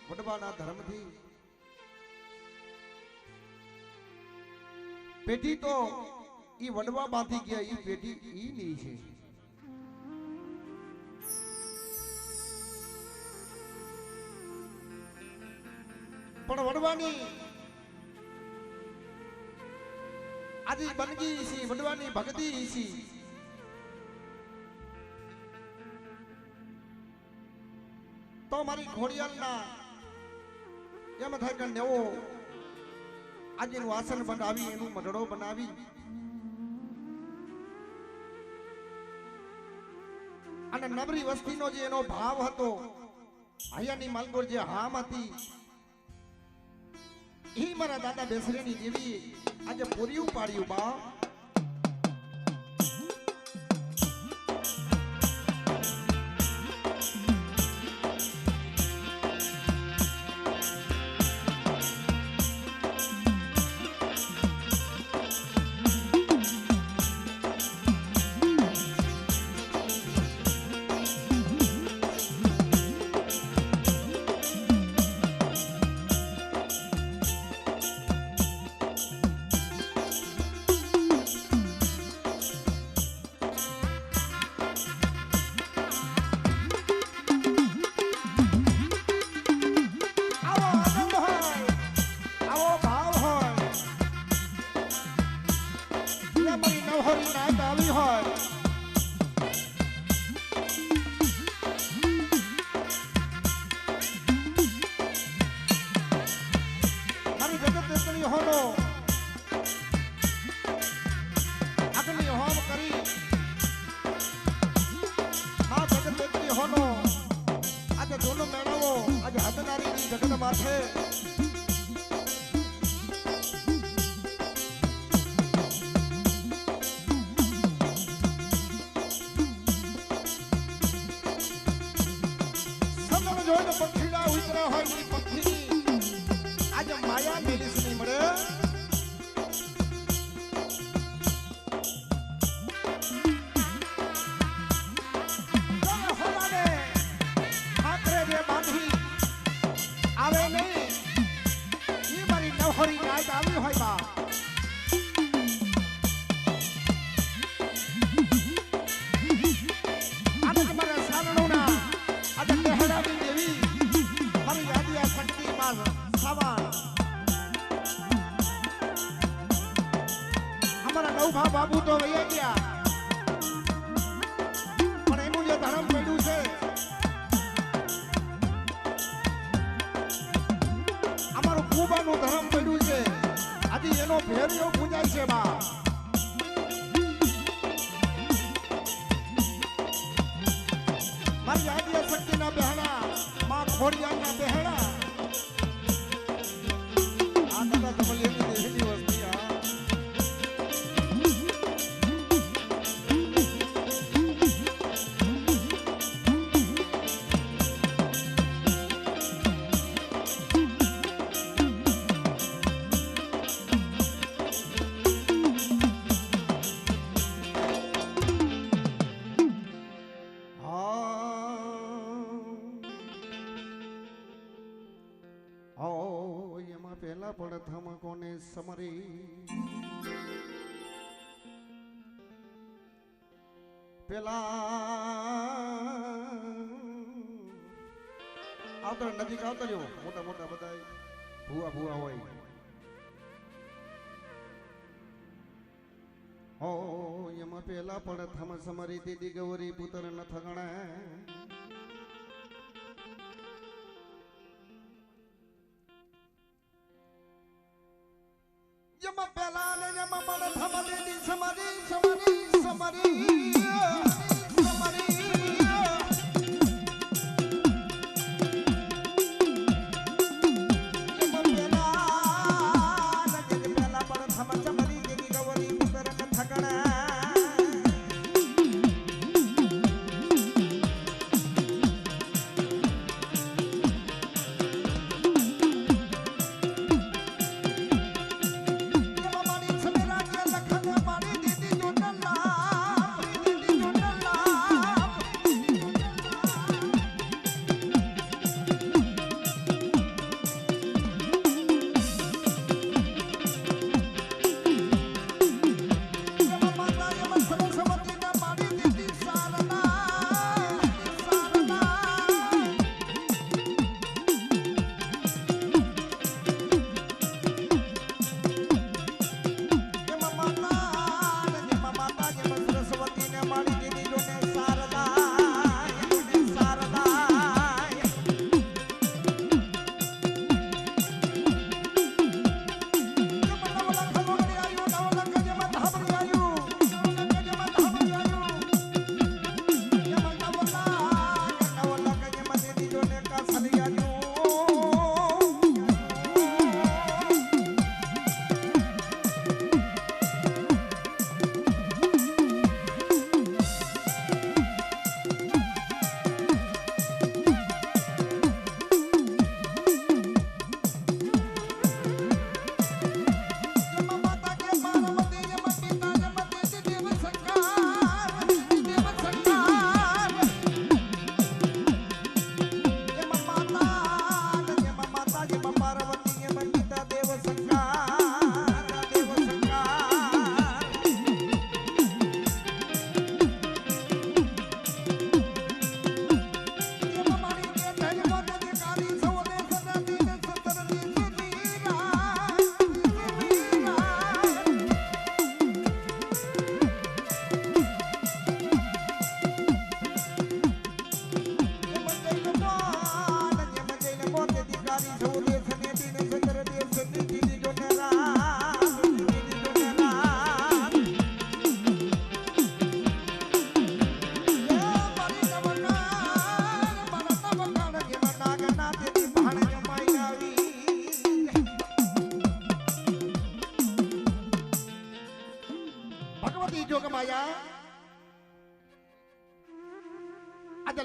વડવાના ધર્મથી પેઢી તો ઈ વડવા બાંધી ગયા, ઈ પેઢી ઈ ની છે. પણ વડવાની આજે બનગી છે, વડવાની ભક્તિ છે. તો મારી ઘોડિયાલના એમ થાય કે નેવો આજનું આસન બનાવી, એનું મઢડો બનાવી અને નબરી વસ્તીનો જે એનો ભાવ હતો, હૈયાની માલગોર જે હામ હતી, એ મારા દાદા બેસરેની દેવી આજે પૂર્યું પાડ્યું. બા બાબુ તો વૈયા ગયા, પણ એનું જે ધર્મ પડ્યું છે, અમારું કુબાનું ધર્મ પડ્યું છે, આજે એનો ભેરિયો પૂજાય છે. બા મારી આદ્ય શક્તિના બહેણા, માં ખોડિયારના બહેણા, આ દાદા તમારી દેહની વસ્તી. પ્રથમ કોને સમરી પેલા આવતર નજીક આવતર્યો, મોટા મોટા બધા ભૂવા ભૂવા હોય. હો એમાં પેલા પ્રથમ સમરી દીદી ગૌરી પુત્ર ન થગણા. Yama pela ne yama pada thamade di samari samari samari samari. Yama pela ne jadi pela pada thamade samari jadi gawari putra ne thakana.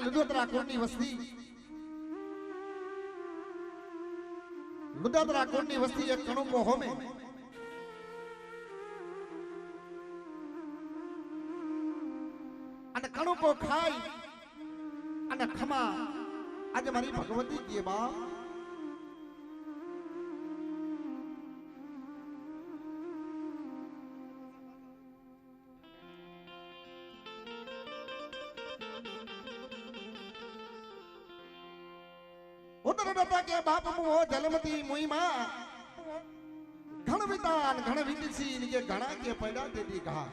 લુદોદરા કોટની વસ્તી લુદોદરા કોટની વસ્તી એક કણુકો હોમે અને કણુકો ખાઈ અને ખમા આજે મારી ભગવતી કે બા के बाप मो जलमती मुई मां घण वितान घण विदसी इनके घणा के पैदा दे दी कहा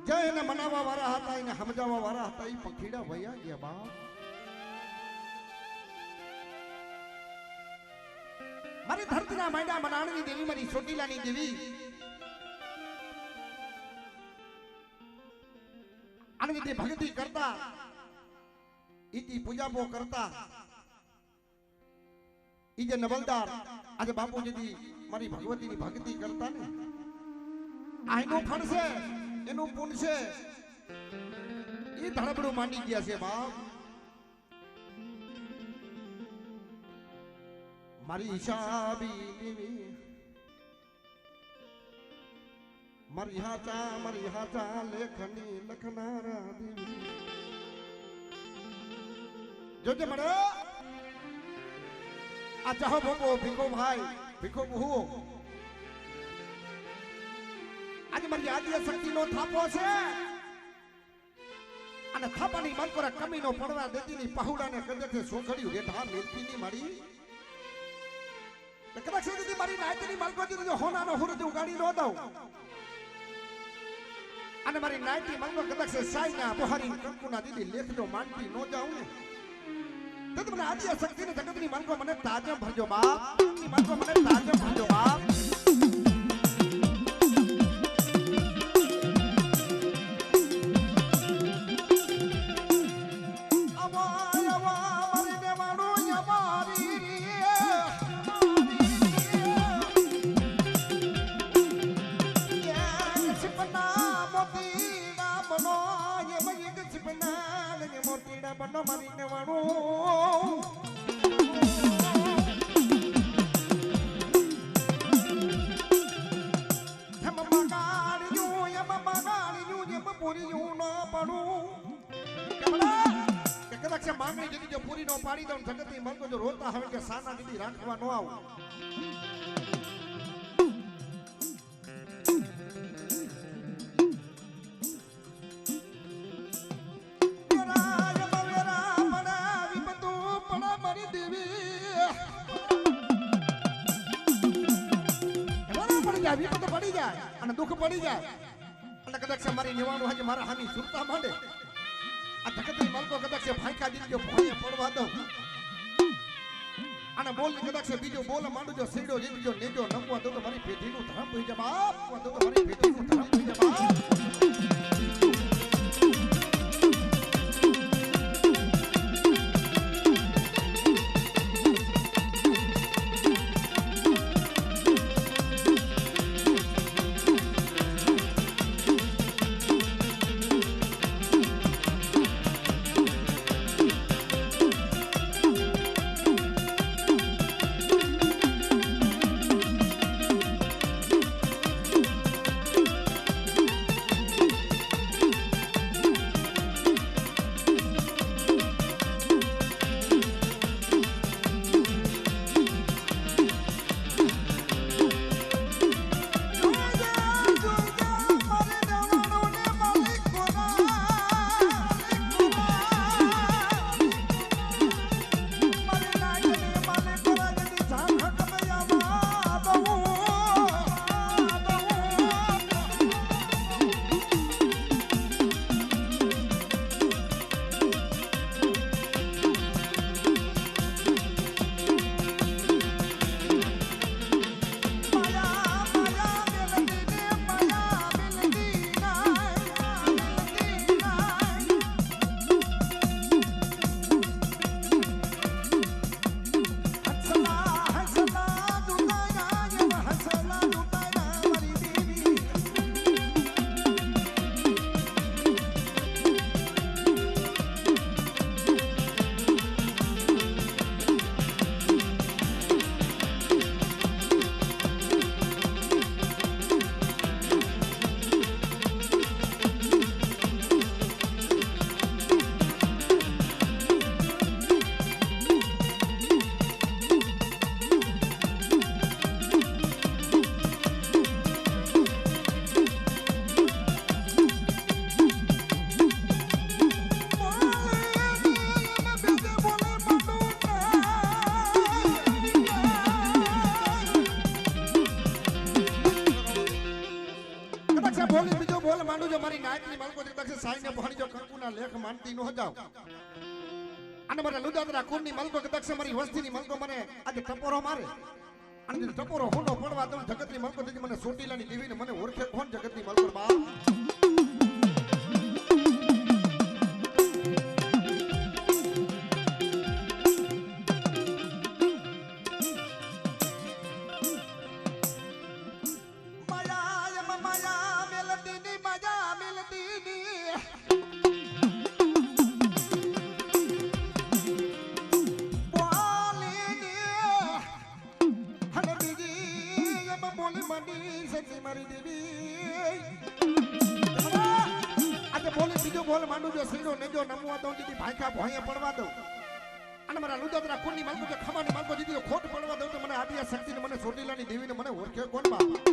जय ने मनावा वाला हता इने समजावा वाला हता ई पखीड़ा भैया गया बाप मारी धरती ना मांडा बनाणनी देवी मारी छोटीलानी देवी अनविधि भक्ति करता इति पूजा बो करता इजे नवलदार आज बापू जी मारी भगवती ની ભક્તિ કરતા ને આઈનો ફળ છે એનું પુણ્ય છે ઈ ધડબડું માંડી ગયા છે બાપ મારી હિસાબી દેવી मरी हाचा लेखनी लखनारा देवी जो जे मरे आ चाहो भोगो भिको भाई भिको बहू आज मरी आदि शक्ति नो थापो छे અને થાપાની મનકોરા કમીનો પડવા દેતીની પહુડાને કદે છે સોખડ્યું રેઠા મેલતીની મારી તો કદાચ દીદી મારી નાયતની મલકોજી જો હોનાનો હુરજ ઉગાડી નો દઉં અને મારી નાયતી મંગો કદાચ સાઈના બહારી કંકુના દીદી લેખજો માનતી નો જાઉં ને તો મને આદિ શક્તિને જગતની મંગો મને તાજમ ભરજો બાપ ની મંગો મને તાજમ ભરજો બાપ बनो मरीने वाणो हम मगाड़ियो ये पूरी यूं ना पड़ू कमला कदा से मांगनी जदी जो पूरी नो पाड़ी दो जगती मन को जो रोता हवे के साना दीदी राखवा नो आव विपत पड़ी जाए અને દુખ પડી જાય અને કદાચ મારી નિવાણો હજ મારા હામી સુરતા માંડે આ જગતની મલકો કદાચ ફાંકા દીજો ભોય પડવા દો અને બોલ કદાચ બીજો બોલ માંડું જો સીડો જીતજો નેજો નમવા દો તો મારી પેઢીનું ધરમ થઈ જાય બાપ તો મારી પેઢીનું ધરમ થઈ જાય બાપ માનું જો મારી નાયકની માલકો દક્ષ સાઈને ભણી જો કંકુના લેખ માનતી ન જાવ અને મારા લુદાદરા કુંડની માલકો દક્ષ મારી વસ્તીની માલકો મને આજે ટપોરો મારે અને જો ટપોરો હોનો પડવા દઉં જગતની માલકો દીધી મને સોટીલાની દેવીને મને ઓળખે કોણ જગતની માલકો બા બોલ માંડું જો સીડો નેજો નમવા દઉં દીદી ભાઈકા ભોંયે પડવા દઉં અને મારા લુદાદરા કુંડની માલકો જે ખમાની માલકો દીદી ખોટ પડવા દઉં તો મને આદિયા શક્તિને મને સોટીલાની દેવીને મને ઓળખે કોણ બા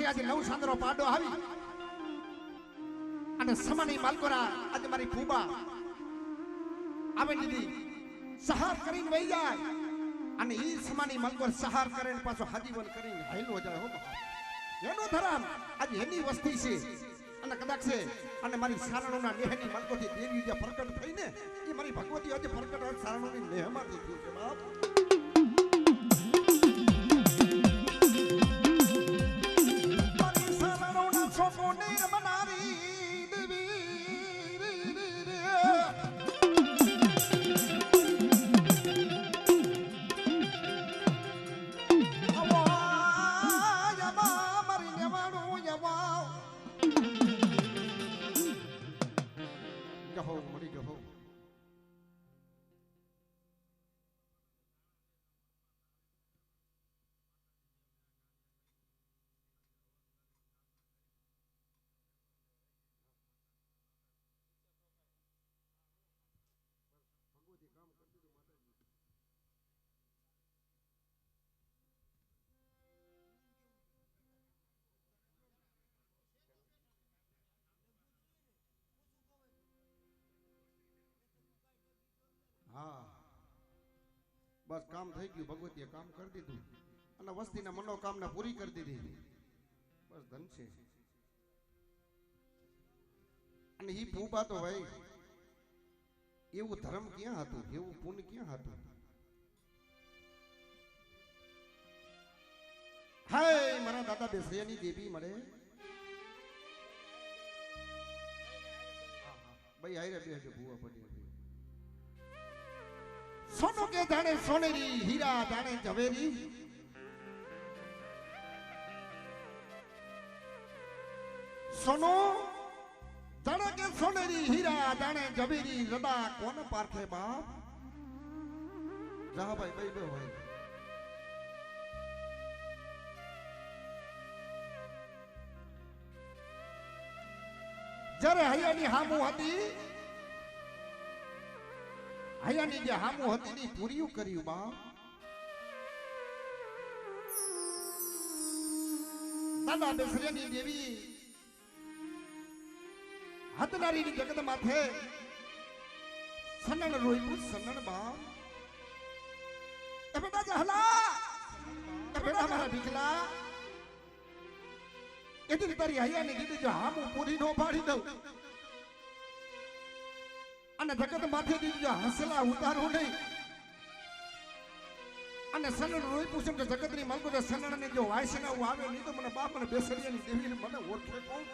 આજે નવ સાંદરો પાડો આવી અને સમાની માલકોરા આજે મારી ફૂબા આવે દીદી સહાર કરીને વહી જાય અને ઈ સમાની માલકોર સહાર કરીને પાછો હાજીવન કરીને હાઈલો જાય હો એનો ધરામ આજે એની વસ્તી છે અને કદાચ છે અને મારી સારણોના નેહની માલકોથી દેવી જે પ્રકટ થઈને એ મારી ભગવતી આજે પ્રકટ સારણોની નેહમાંથી થયું છે બાપ હા બસ કામ થઈ ગયું ભગવતીએ કામ કરી દીધું અને વસ્તીના મનોકામના પૂરી કરી દીધી બસ ધન છે અને ઈ ફૂબા તો ભાઈ એવું ધર્મ ક્યાં હતું એવું પુણ્ય ક્યાં હતું હાય મારા દાદા બેસરિયાની દેવી મળે ભાઈ આઈ રે બે ભૂવા પડી સોનું કે જાણે સોનેરી હીરા જાણે ઝવેરી સોનું જાણે કે સોનેરી હીરા જાણે ઝવેરી રડા કોણ પારખે બાપ જા ભાઈ ભાઈ બે હોય જ્યારે હૈયાની હામું હતી હૈયાની જે હામું હતી ની પૂરીયું કર્યું બાપ દાદા બેસરિયાની દેવી હતનારીની જગત માથે સનન રોઈપું સનન બાપ એ બેટા જહલા એ બેટા મારા ભીખલા એથી તારી હૈયાની કીધું જો હામું પૂરી નો પાડી દઉં અને જગત માંથી જો હસલા ઉતારો નહીં અને સનણ રોઈ પૂછે કે જગતની માલકો તો સનણને જો વાયસના આવે નહીં તો મને બાપ મને બેસરિયાની દેવીને મને ઓળખે કોણ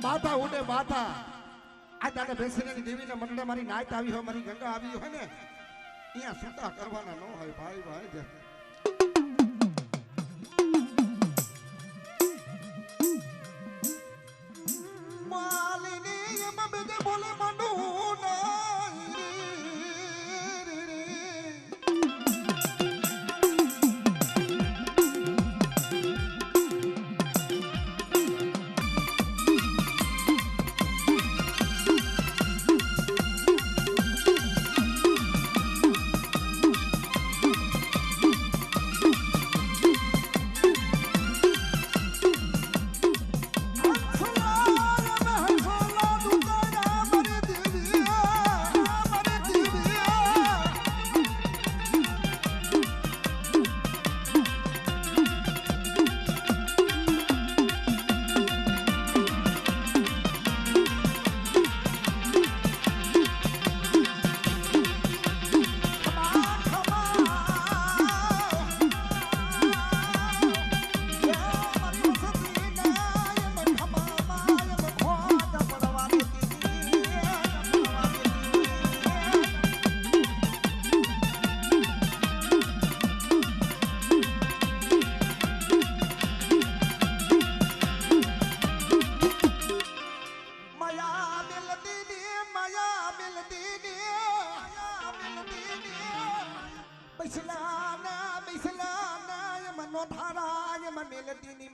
બાથા ઉડે બાથા આ તારે બેસરીની દેવીને મંડળે મારી નાયત આવી હોય મારી ગંગા આવી હોય ને અહીંયા સુતા કરવાના ન હોય ભાઈ ભાઈ માલિની એમાં બેજે બોલે મંડુ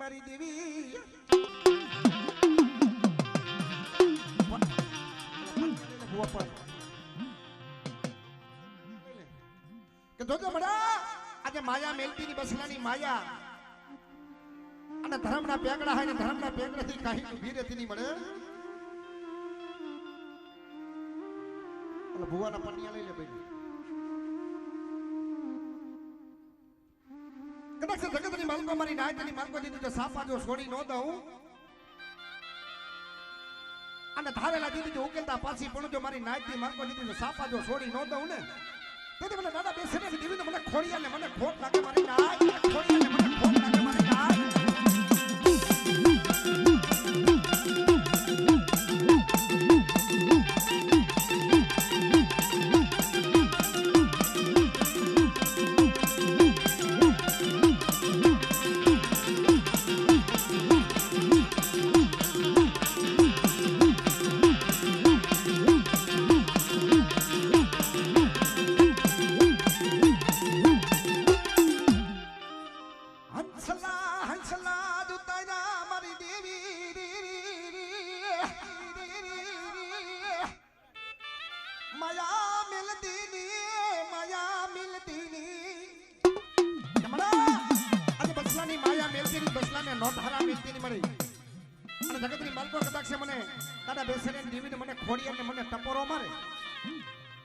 મારી દેવી કે જોજો બડા આજે માયા મેલતીની બસલાની માયા અને ધર્મના પેગડા હોય ને ધર્મના પેગડાથી કાહી ઊભી રહેતી નહીં મળે એટલે ભુવાના પન્નિયા લઈ લે બેટી કદાચ જગતની માલકો મારી નાયતની માલકો દીધું તો સાપા જો છોડી ન દઉં અને ધારેલા દીધી જો ઉકેલતા પાછી પણ જો મારી નાયતની માલકો દીધું તો સાપા જો છોડી ન દઉં ને તો મને દાદા બેસીને દીધી તો મને ખોડિયાને મને ખોટ લાગે મારી નાય ખોડિયાને મને ખોટ લાગે મારી નાય જગતની માલકો કદાચ મને દાદા બેસીને દીવીને મને ખોડિયાને મને ટપોરો મારે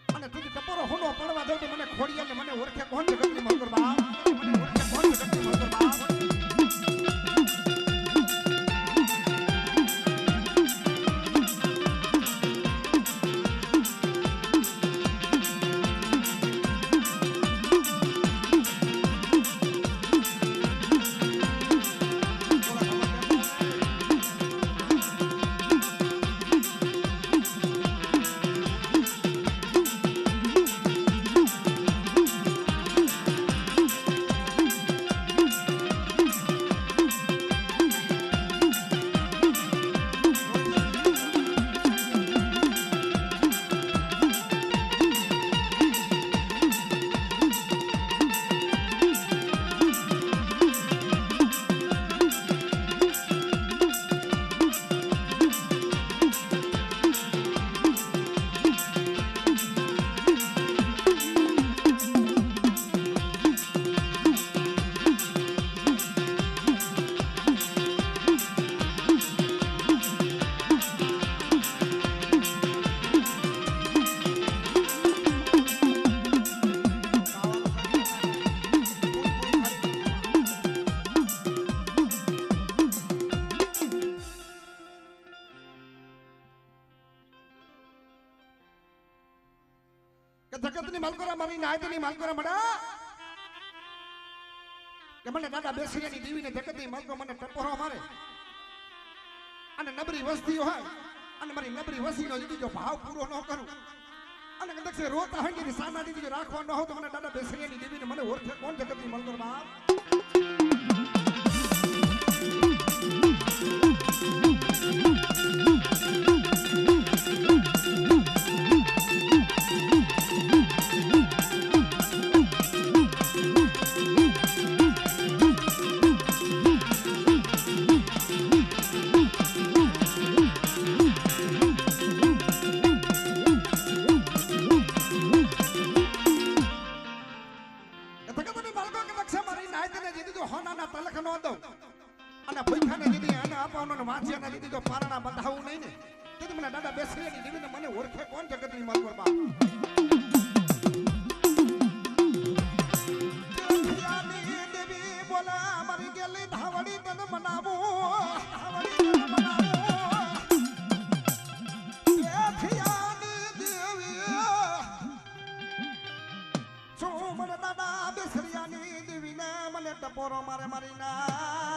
અને તું ટપોરો હોનો પડવા દઉં તો મને ખોડિયાને મને ઓળખે કોણ જગતની માલકો બા મને ઓળખે કોણ જગતની માલકો બા જગતની માલકોરા મારી નાયતની માલકોરા મડા કે મને દાદા બેસીની દીવીને જગતની માલકો મને ટપોરો મારે અને નબળી વસ્તી હોય અને મારી નબળી વસ્તીનો દીદી જો ભાવ પૂરો ન કરું અને કદાચ રોતા હોય કે સાના દીદી જો રાખવા ન હોય તો મને દાદા બેસીની દીવીને મને ઓળખે કોણ જગતની માલકોરા બાપ મને ઓળખે કોણ જગતની માલકો બા દેવી બોલા મારી ગેલી ધાવડી તને મનાવો દાદા બેસરિયાની દેવીને મને ટપોરો મારે મારી ના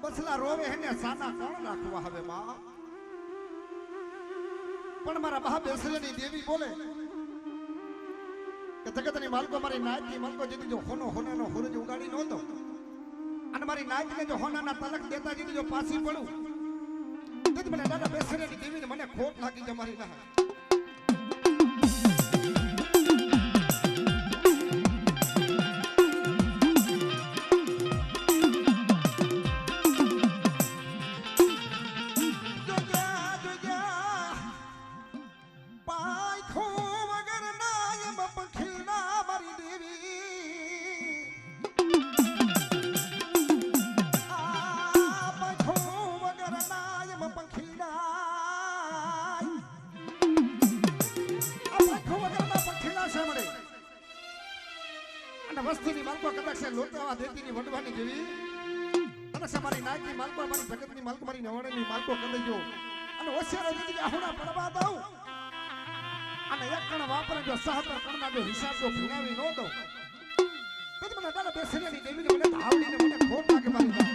બસલા રોવે હે સાના કોણ રાખવા હવે માં પણ મારા બા બેસરેની દેવી બોલે કે જગતની માલકો મારી નાયતની માલકો જેથી જો હોનો હોનાનો હુરજ ઉગાડી નો દો અને મારી નાયકને જો હોનાના તલક દેતા દીધી જો પાછી પડું તેથી મને દાદા બેસરેની દેવીને મને ખોટ લાગી છે મારી ના વસ્તીની માલકો કદાચ લોટાવા દેતીની વડવાની જેવી અને તમારી નાયકની માલકો મારી જગતની માલકો મારી નવણની માલકો કરી જો અને હોશિયારો દીદી આહુડા પડવા દઉં અને એક કણ વાપરે જો સહતર કણના જો હિસાબ જો ભીનાવી ન દઉં તો મને દાદા બેસરીની દેવીને મને ધાવડીને મને ખોટ લાગે મારી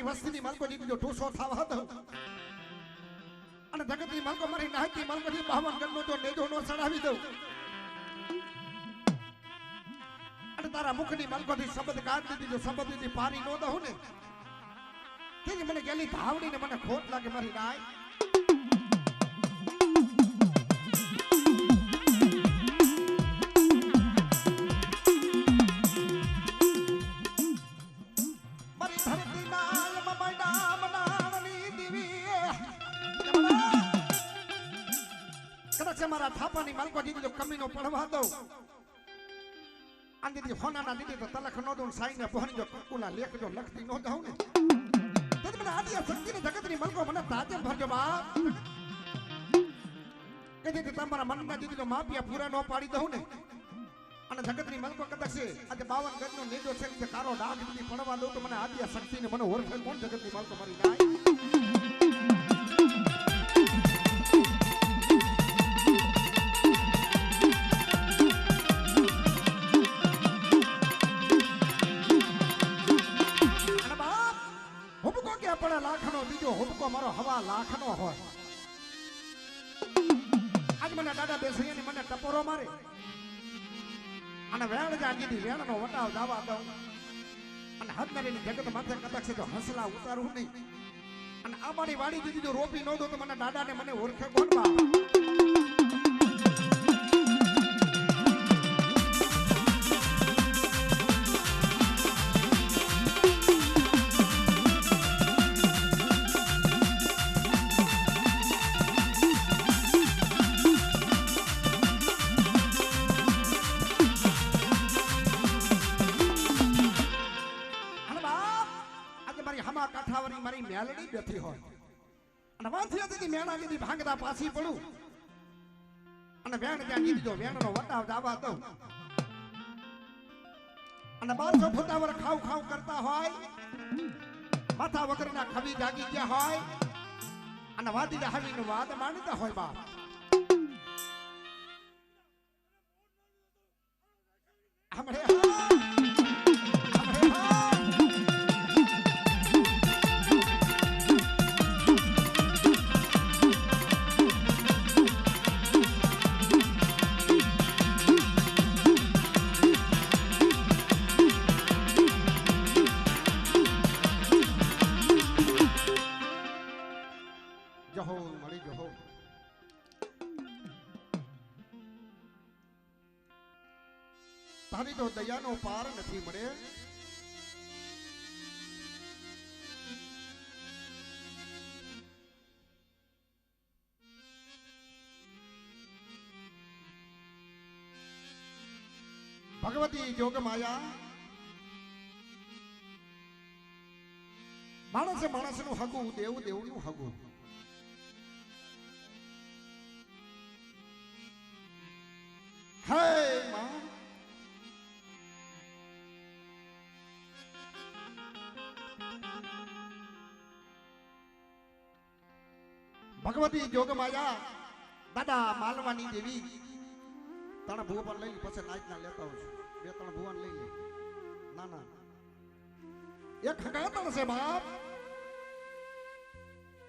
વસ્તીની માલકો દીધી જો ઠૂસો થાવા દઉં અને જગતની માલકો મારી નાયકની માલકોથી 52 ગણનો જો નેજો નો ચડાવી દઉં અને તારા મુખની માલકોથી શબ્દ કાઢ દીધી જો શબ્દથી પારી નો દઉં ને તેથી મને ગેલી ધાવડીને મને ખોટ લાગે મારી નાય મારા થાપાની માલકો દીધી તો કમીનો પડવા દઉં આ દીદી હોનાના દીદી તો તલખ નો દઉં સાઈને પહોણી જો કકુલા લેખ જો લખતી નો દઉં ને તો મને આદિયા શક્તિની જગતની માલકો મને તાજે ભરજો બાપ કે દીદી તમારા મનના દીદી તો માપિયા પૂરા નો પાડી દઉં ને અને જગતની માલકો કદાચ છે આજે 52 ગજનો નેજો છે કે કારો ડાઘ દીદી પડવા દઉં તો મને આદિયા શક્તિને મને ઓળખે કોણ જગતની માલકો મારી નાય લાખનો બીજો હુબકો મારો હવા લાખનો હોય આજ મને દાદા બેસરીની મને ટપોરો મારે અને વેણ જા દીધી વેણનો વટાવ દાવા દઉં અને હદનરીની જગત માથે કદાચ જો હસલા ઉતારું નહીં અને આ મારી વાડી દીધી જો રોપી ન દો તો મને દાદાને મને ઓળખે કોણ બા મારી મેલડી બેઠી હોય અને વાંથી હતી મેણા દીધી ભાંગતા પાછી પડું અને વેણ ત્યાં દીધી જો વેણનો વટાવ દાવા દઉં અને 1200 ફૂટાવર ખાવ ખાવ કરતા હોય માથા વગરના ખવી જાગી ગયા હોય અને વાદી હાવીનો વાદ માંડતા હોય બાપ હમણે તારી તો દયાનો પાર નથી મળે ભગવતી જોગ માયા માણસે માણસનું હગું દેવ દેવનું હગું હે માં ભગવતી જોગ માયા દાદા માલવાની દેવી ત્રણ ભૂવા પર લઈ પછી નાચ ના લેતા હોય બે ત્રણ ભૂવાન લઈ લે ના ના એક હકાતણ છે બાપ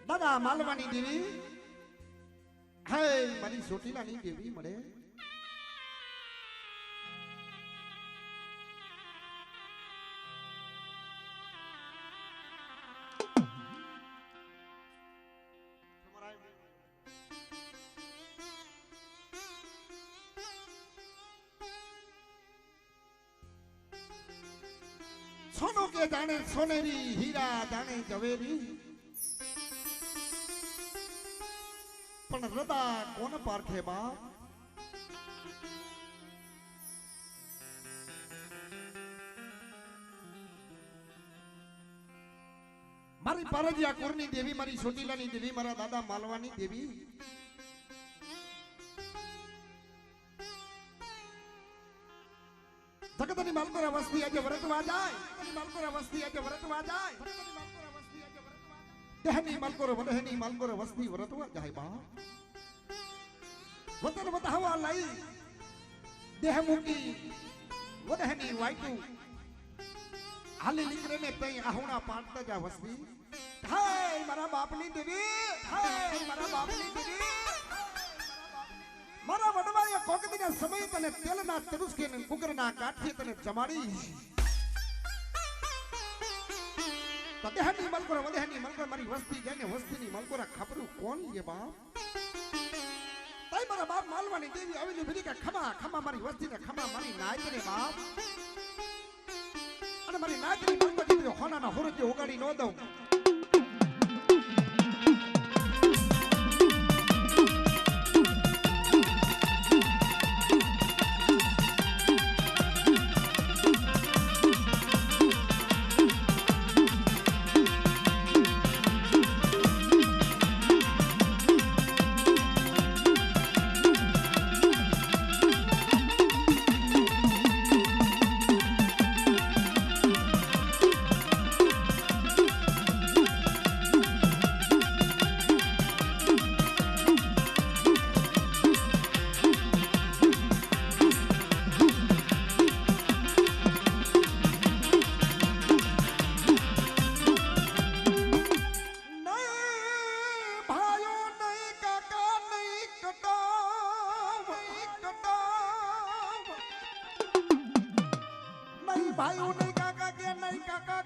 દાદા માલવાની દેવી હે મારી ચોટીલાની દેવી મળે सोनों के दाने सोनेरी हीरा दाने जवेरी पण हृदय कोण पारखे बाप मारी पारजिया कुरनी देवी मारी सोटीलानी देवी मारा दादा मालवानी देवी जगतनी मालकोरा वस्ती आज व्रतवा जाय जगतनी मालकोरा वस्ती आज व्रतवा जाय जगतनी मालकोरा वस्ती आज व्रतवा जाय देहनी मालकोरा वदहनी मालकोरा वस्ती व्रतवा जाय बा वतन वतहवा लाई देह मुकी वदहनी वाइटू हाली लिकरे ने तई आहुणा पाटता जा वस्ती हाय मारा बापनी देवी हाय मारा बापनी देवी मारा वडवाया कोकदीना समय तने तेलना तरुस्के ने कुकरना काठी तने जमाड़ी तदेहनी मलकोरा वदेहनी मलकोरा मारी वस्ती जाने वस्तीनी मलकोरा खबरू कोण ये बाप ताई मारा बाप मालवानी देवी आवेली बिरी का खमा खमा मारी वस्ती ने खमा मारी नायतने बाप अने मारी नायतनी मलको दीदी होना ना होरजे ओगाड़ी नो दઉં भाइयों नहीं काका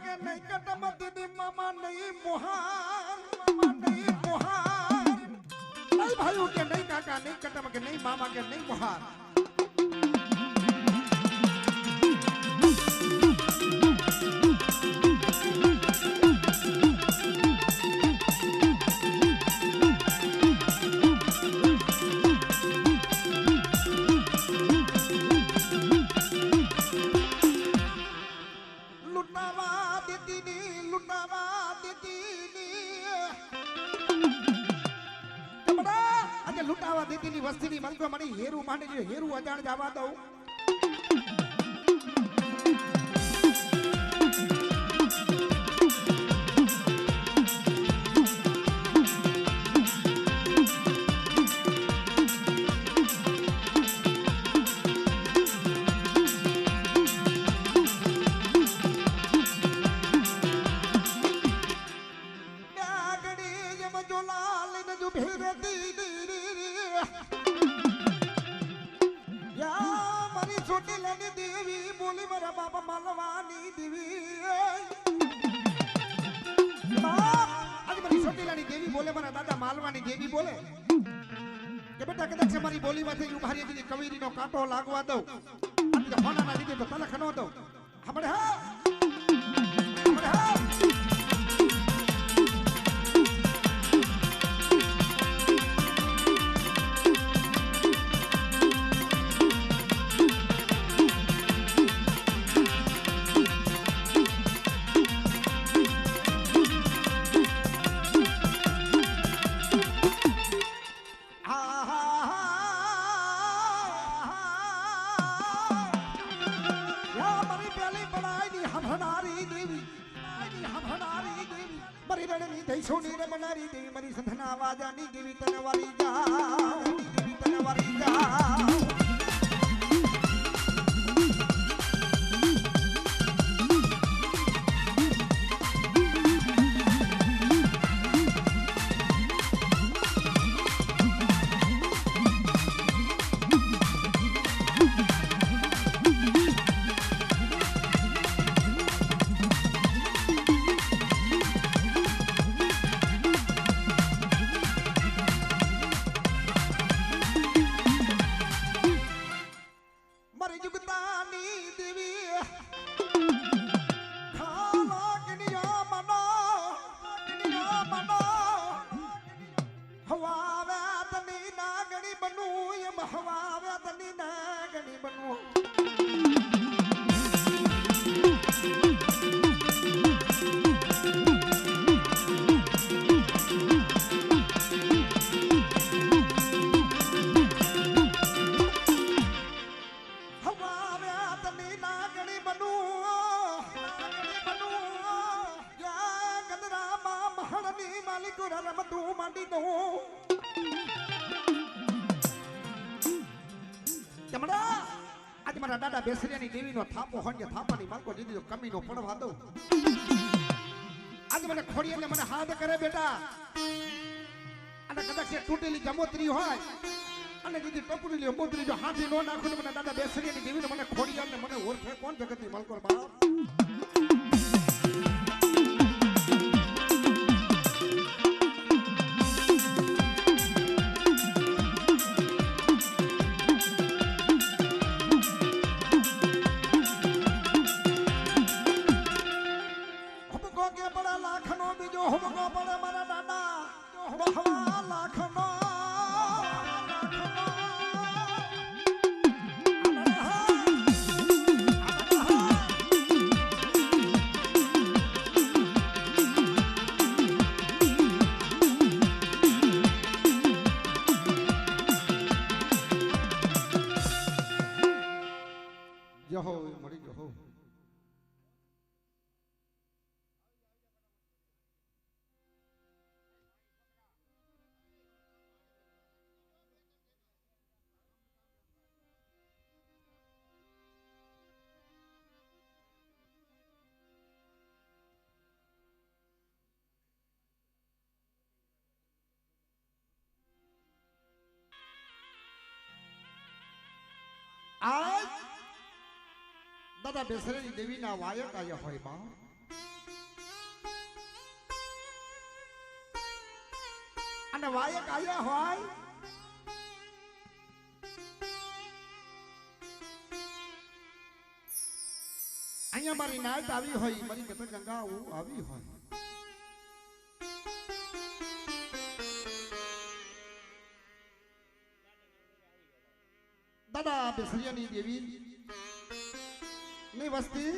के नहीं कटम दीदी मामा नहीं मोहार नहीं भाइयों के नहीं काका नहीं कटम के नहीं मामा के नहीं मोहार દીકરીની વસ્તીની મલકો મને હેરું માંડી જો હેરું અજાણ જવા દઉં बोले मारा दादा मालवानी देवी बोले के बेटा कदाच हमारी बोली में थी उभारी दी कवेरी नो कांटो लागवा दो आज तो होना ना दी तो तलख नो दो हमरे हा સોની રમનારી દેવી મારી સંધના વાજાની દેવી તને વારી જા દેવી તને વારી જા દાદા બેસરિયાની દેવીનો થાપો હોય થાપાની માર્કો દીધી તો કમીનો પડવા દઉં આજે મને ખોડીને મને હાથ કરે બેટા અને કદાચ એ તૂટેલી જમોતરી હોય અને દીદી ટપુરી મોતરી જો હાથી નો નાખું મને દાદા બેસરિયાની દેવીને મને ખોડીને મને ઓળખે કોણ જગતની મલકોર બાપ આજ દાદા બેસરેની દેવીના વાયક આયા હોય બા અને વાયક આયા હોય અહીંયા મારી નાયત આવી હોય મારી ગત ગંગા આવી હોય દાદા બેસરિયાની દેવી ની વસ્તી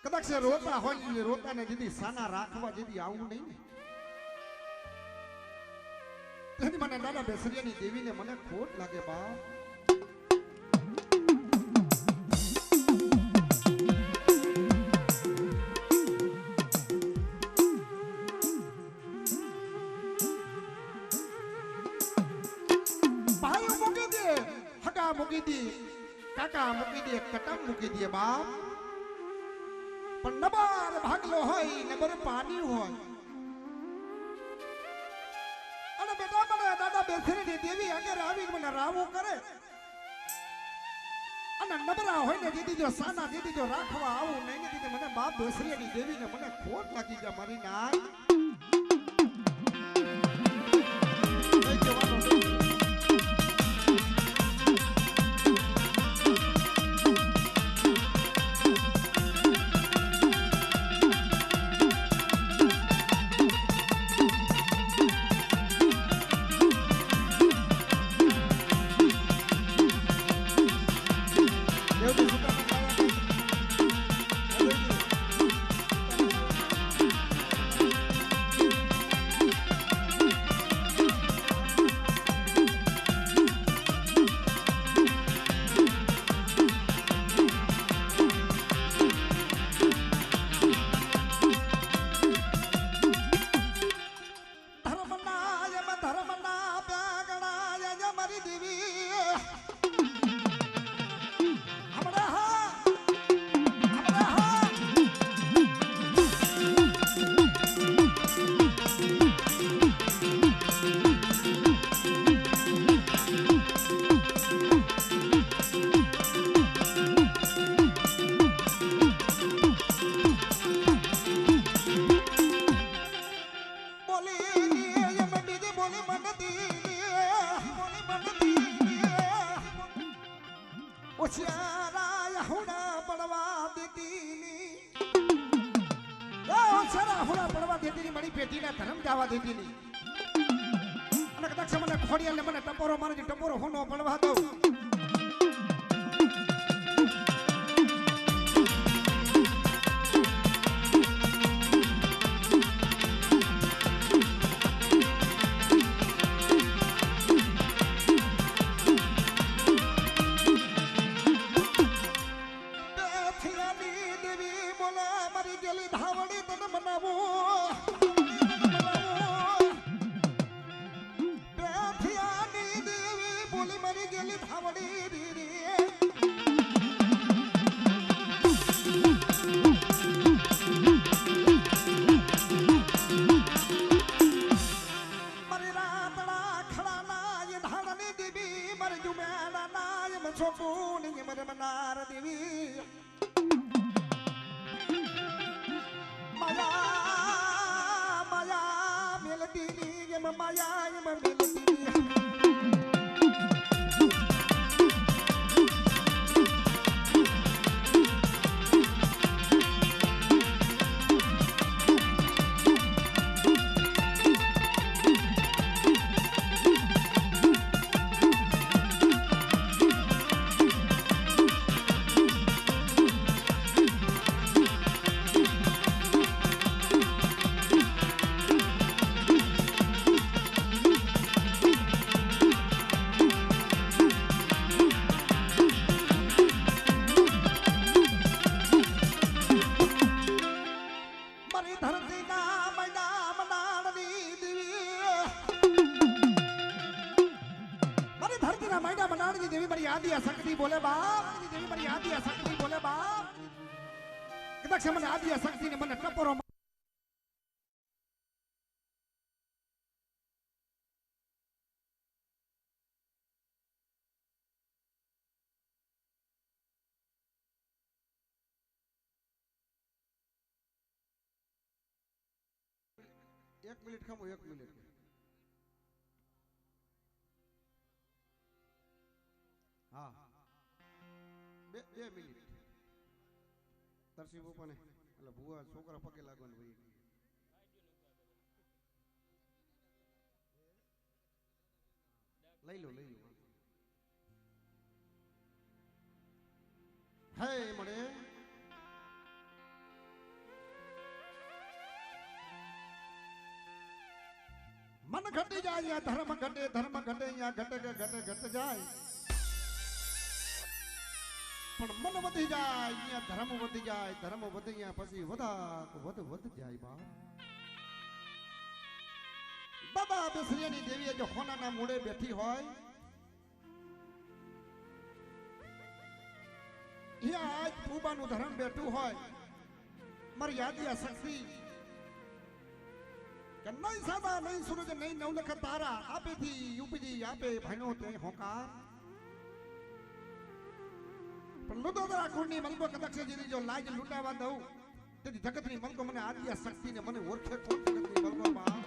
કદાચ રોતા હોય રોતા ને દીદી સાના રાખવા દીદી આવું નહીં ને તેથી મને દાદા બેસરિયાની દેવીને મને ખોટ લાગે બા મૂકી દે કાકા મૂકી દે કટમ મૂકી દે બાપ પણ નબાર ભાગલો હોય નબર પાણી હોય અને બેટા મને દાદા બેસરીની દેવી આગળ આવી મને રાવું કરે અને નબરા હોય ને દીદી જો સાના દીદી જો રાખવા આવું નહીં દીદી મને બાપ બેસરીની દેવીને મને ખોટ લાગી જાય મારી નાય પેઢીના ધર્મ જવા દીધી નહીં અને કદાચ મને ખોડિયાને મને ટપોરો મારે ટપોરો હોનો પડવા દઉં મને આદિયા શક્તિ ને મને ટપોરો એક મિનિટ ખમો એક મિનિટ હા બે મિનિટ તરસી બોપાને એટલે ભુવા છોકરા પગે લાગવાનું ભાઈ લઈ લો હે મળે મન ઘટી જાય ધર્મ ઘટે અહીંયા ઘટે જાય પણ મન વધી જાય અહીંયા ધર્મ વધી જાય ધર્મ વધી ગયા પછી વધ જાય બા દાદા બેસરિયાની દેવીએ જો હોનાના મૂળે બેઠી હોય અહીંયા આજ પૂબાનું ધર્મ બેઠું હોય મારી યાદિયા શક્તિ કે નહીં સાદા નહીં સૂરજ નહીં નવલખ તારા આપેથી યુપીજી આપે ભાઈનો તે હોકાર પણ લુદોદરા કુંડની મલકો કદાચ જેની જો લાજ લૂંટાવા દઉં તેથી જગતની મલકો મને આદિયા શક્તિને મને ઓળખે કોણ જગતની મલકોમાં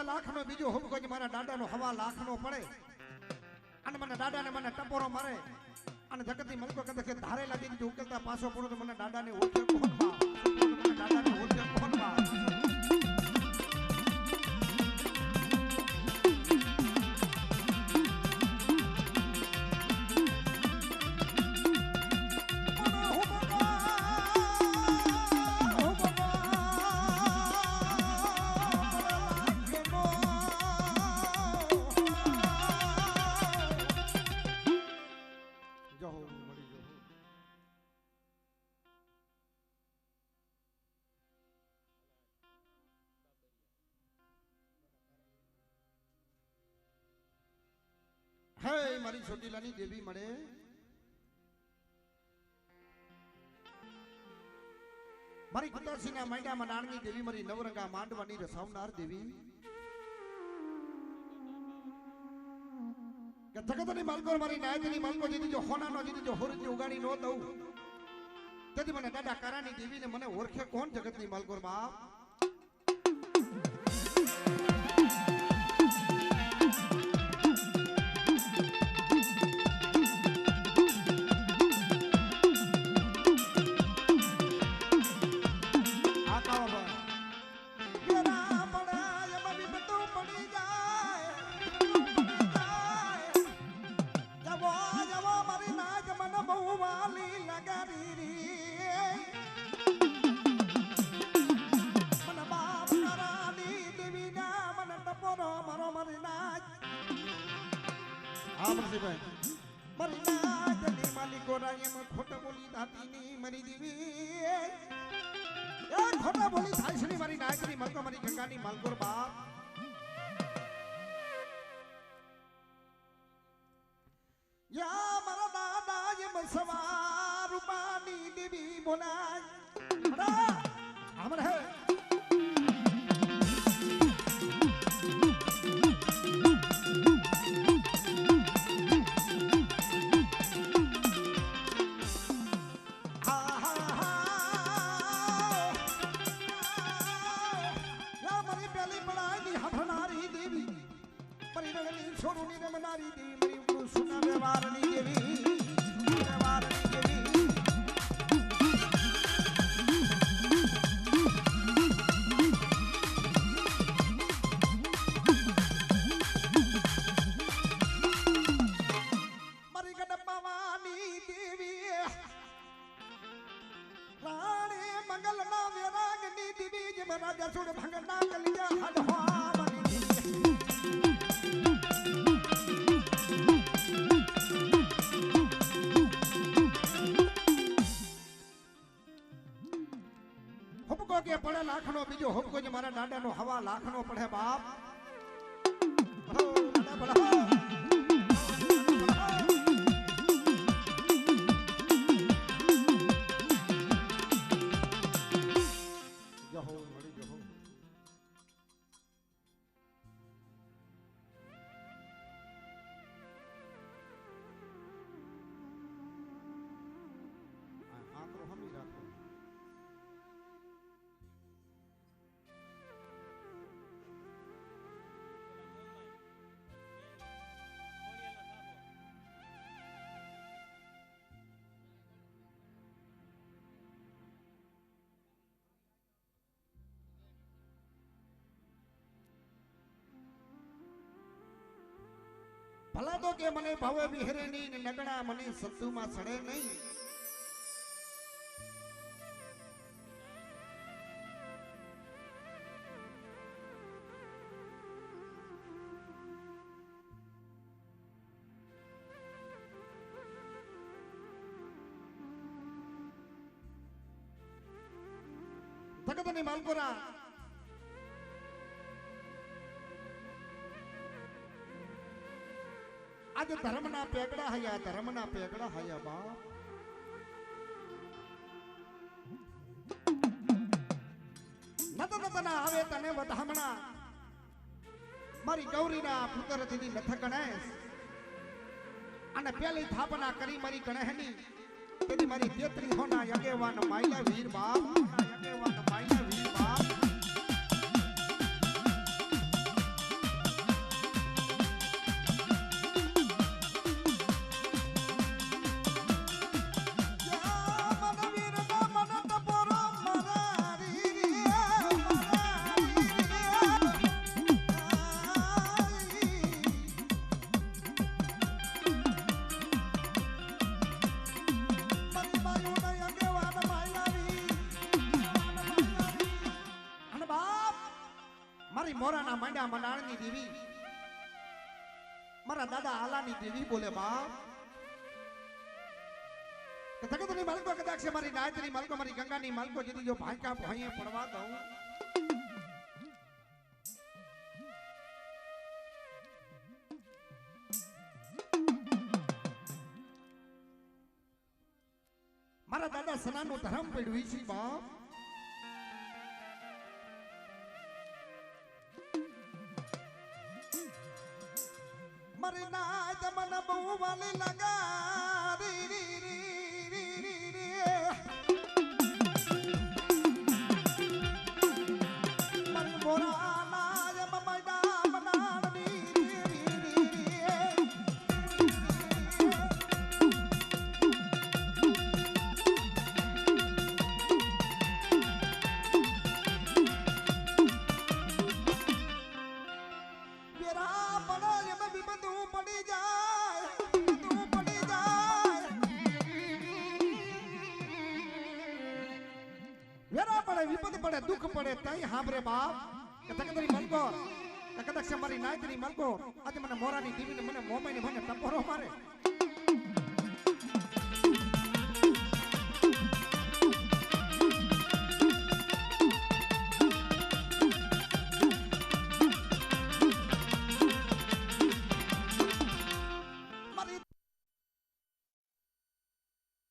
લાખનો બીજો હુબકો જે મારા દાદાનો હવા લાખનો પડે અને મને દાદાને મને ટપોરો મારે અને જગતની મલકો કદાચ ધારે લાગી દીધું ઉકેલતા પાછો પડો તો મને દાદાને ઓળખે કોણ બા મને દાદાને ઓળખે કોણ બા મારી ચોટીલાની દેવી મળે મારી કુતરસીના માંડ્યામાં નાણની દેવી મારી નવરંગા માંડવાની રસાવનાર દેવી કે જગતની માલકો મારી નાયકની માલકો જેથી જો હોનાનો જેથી જો હોરજી ઉગાડી નો દઉં તેથી મને દાદા કારાની દેવીને મને ઓળખે કોણ જગતની માલકો બાપ લાખનો બીજો હુકકો જે મારા દાદાનો હવા લાખનો પડે બાપ ભલા તો કે મને ભાવે વિહરે નહીં ને નગણા મને સત્તુમાં સડે નહીં જગતની માલકોરા આજે ધર્મના પેગડા હયા બાપ નતના આવે તને વધામણા મારી ગૌરીના પુત્ર દીદી નથ ગણેશ અને પેલી થાપના કરી મારી ગણેહની તેથી મારી તેત્રી હોના યગેવાન માયલા વીર બાપ યગેવાન માયલા વીર બાપ મોરાના માંડા મનાણની દેવી મારા દાદા આલાની દેવી બોલે બાપ જગતની માલકો કદાચ મારી નાયતની માલકો મારી ગંગાની માલકો જેથી જો ભાંકા ભોઈએ પડવા દઉં મારા દાદા સનાનું ધર્મ પડ્યું છે બાપ મારી ના જમન બહુ વાલી લગા રી રી રી રી રી રી મારી મોરા ના જમ મૈડા બનાડની રી રી રી વેરા બના એમ વિબંધુ પડી જાય તું પડી જાય વેરા પડે વિપદ પડે દુઃખ પડે તઈ હાંભરે બાપ કે તકદરી મલકો કદાચ મારી નાયતરી મલકો આજે મને મોરાની દીવીને મને મોમાઈને મને ટપોરો મારે